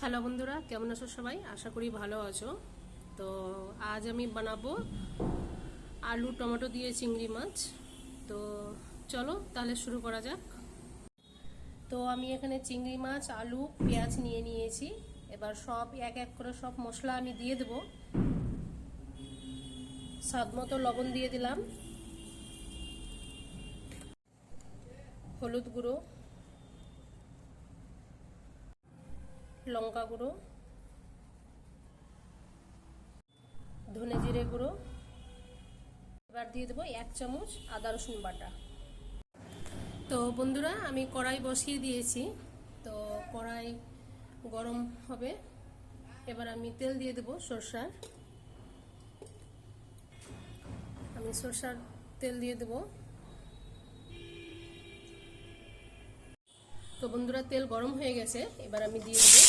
Hello বন্ধুরা, কেমন আছো সবাই? আশা করি ভালো আছো। তো আজ আমি বানাবো আলু টমেটো দিয়ে চিংড়ি মাছ। তো চলো তাহলে শুরু করা যাক। তো আমি এখানে চিংড়ি মাছ, আলু, পেঁয়াজ নিয়ে নিয়েছি। এবার সব এক এক করে সব মশলা আমি দিয়ে দেব। স্বাদ মতো লবণ দিয়ে দিলাম, হলুদ গুঁড়ো, লঙ্কা গুঁড়ো, ধনে জিরে গুঁড়ো। এবার দিয়ে দেবো 1 চামচ আদা রসুন বাটা। তো বন্ধুরা, আমি কড়াই বসিয়ে দিয়েছি। তো কড়াই গরম হবে। এবার আমি তেল দিয়ে দেবো সরষার। আমি সরষার তেল দিয়ে দেবো। তো বন্ধুরা, তেল গরম হয়ে গেছে। এবার আমি দিয়ে দেবো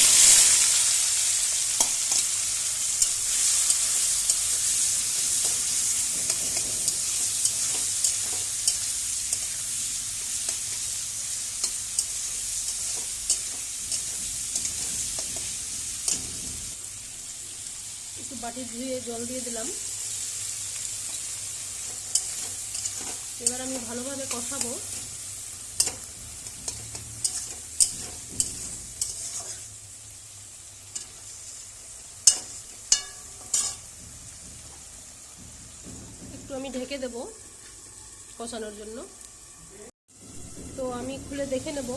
একটু বাটি ধুয়ে জল দিয়ে দিলাম। এবার আমি ভালোভাবে কষাবো। একটু আমি ঢেকে দেব কষানোর জন্য। তো আমি খুলে দেখে নেব।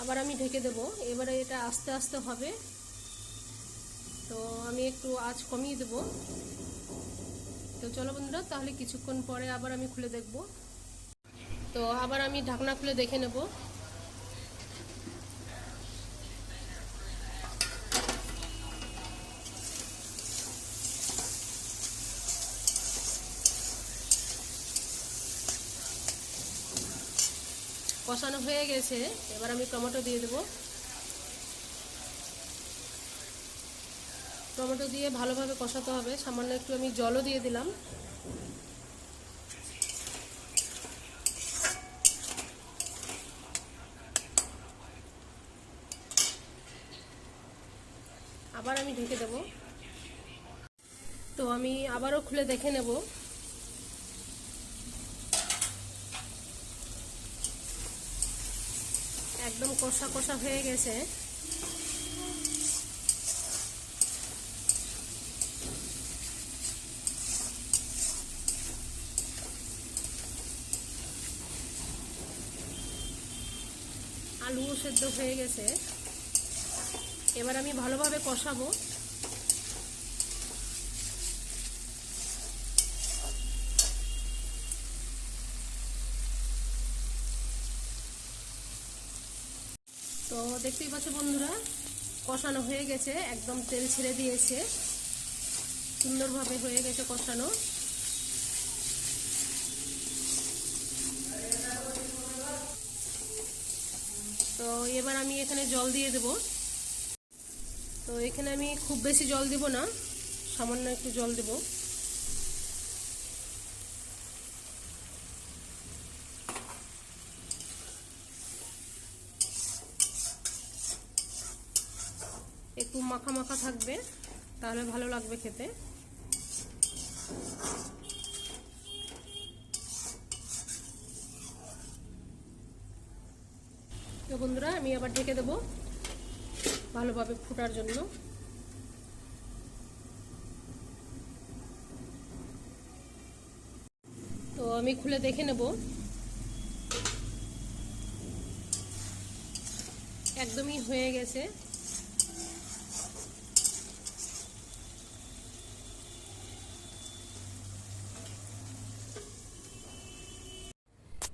আবার আমি ঢেকে দেব। এবারে এটা আস্তে আস্তে হবে। তো আমি একটু আঁচ কমিয়ে দেব। তো চলো বন্ধুরা, তাহলে কিছুক্ষণ পরে আবার আমি খুলে দেখব। তো আবার আমি ঢাকনা খুলে দেখে নেব। কষানো হয়ে গেছে। এবার আমি টমেটো দিয়ে দেব। টমেটো দিয়ে ভালোভাবে কষাতে হবে। সামান্য একটু আমি জলও দিয়ে দিলাম। আবার আমি ঢেকে দেব। তো আমি আবারও খুলে দেখে নেব। একদম কষা কষা হয়ে গেছে। আলুও সেদ্ধ হয়ে গেছে। এবার আমি ভালোভাবে কষাবো। তো দেখতেই পাচ্ছ বন্ধুরা, কষানো হয়ে গেছে। একদম তেল ছেড়ে দিয়েছে। সুন্দরভাবে হয়ে গেছে কষানো। তো এবার আমি এখানে জল দিয়ে দেব। তো এখানে আমি খুব বেশি জল দেব না, সামান্য একটু জল দেব। একটু মাখা মাখা থাকবে, তাহলে ভালো লাগবে খেতে। তো বন্ধুরা, আমি আবার ঢেকে দেব ভালোভাবে ফোটার জন্য। তো আমি খুলে দেখে নেব। একদমই হয়ে গেছে।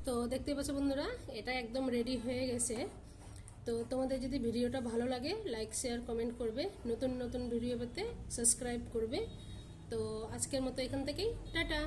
তো দেখতে পাচ্ছ বন্ধুরা, এটা একদম রেডি হয়ে গেছে। তো তোমাদের যদি ভিডিওটা ভালো লাগে, লাইক শেয়ার কমেন্ট করবে। নতুন নতুন ভিডিও পেতে সাবস্ক্রাইব করবে। তো আজকের মতো এখান থেকেই টাটা।